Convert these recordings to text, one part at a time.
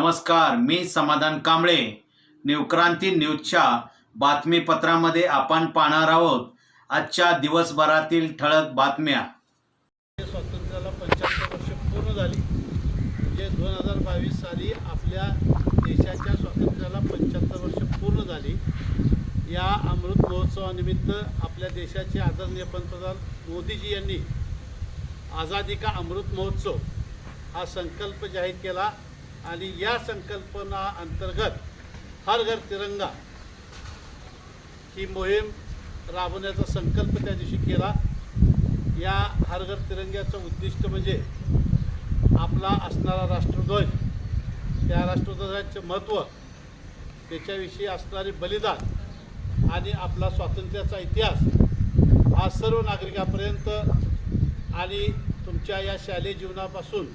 नमस्कार, मी समाधान कांबळे. नवक्रांती न्यूजच्या बातमीपत्रामध्ये आपण पाहणार आहोत आजच्या दिवसभरातील ठळक बातम्या. स्वातंत्र्याला 75 वर्ष पूर्ण झाली. म्हणजे 2022 साली आपल्या देशाच्या स्वातंत्र्याला 75 वर्ष पूर्ण झाली. या अमृत महोत्सवानिमित्त आपल्या देशाचे आदरणीय पंतप्रधान मोदीजी यांनी आझादी का अमृत महोत्सव हा संकल्प जाहीर केला आणि या संकल्पना अंतर्गत हर घर तिरंगा ही मोहीम राबवण्याचा संकल्प त्या दिवशी केला. या हर घर तिरंग्याचं उद्दिष्ट म्हणजे आपला असणारा राष्ट्रध्वज, त्या राष्ट्रध्वजाचे महत्त्व, त्याच्याविषयी असणारे बलिदान आणि आपला स्वातंत्र्याचा इतिहास हा सर्व नागरिकांपर्यंत आणि तुमच्या या शालेय जीवनापासून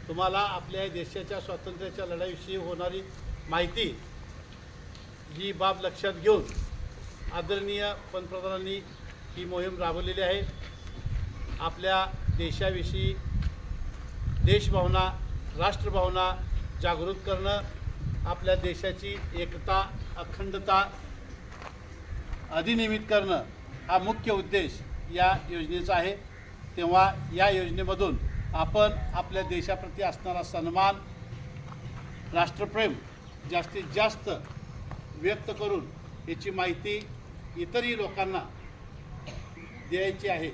तुम्हाला आपल्या देशाच्या स्वातंत्र्याच्या लढाईविषयी होणारी माहिती ही बाब लक्षात घेऊन आदरणीय पंतप्रधानांनी ही मोहीम राबवलेली आहे. आपल्या देशाविषयी देशभावना, राष्ट्रभावना जागृत करणं, आपल्या देशाची एकता, अखंडता अधिनियमित करणं हा मुख्य उद्देश या योजनेचा आहे. तेव्हा या योजनेमधून आपण आपल्या देशाप्रती असणारा सन्मान, राष्ट्रप्रेम जास्तीत जास्त व्यक्त करून याची माहिती इतरही लोकांना द्यायची आहे.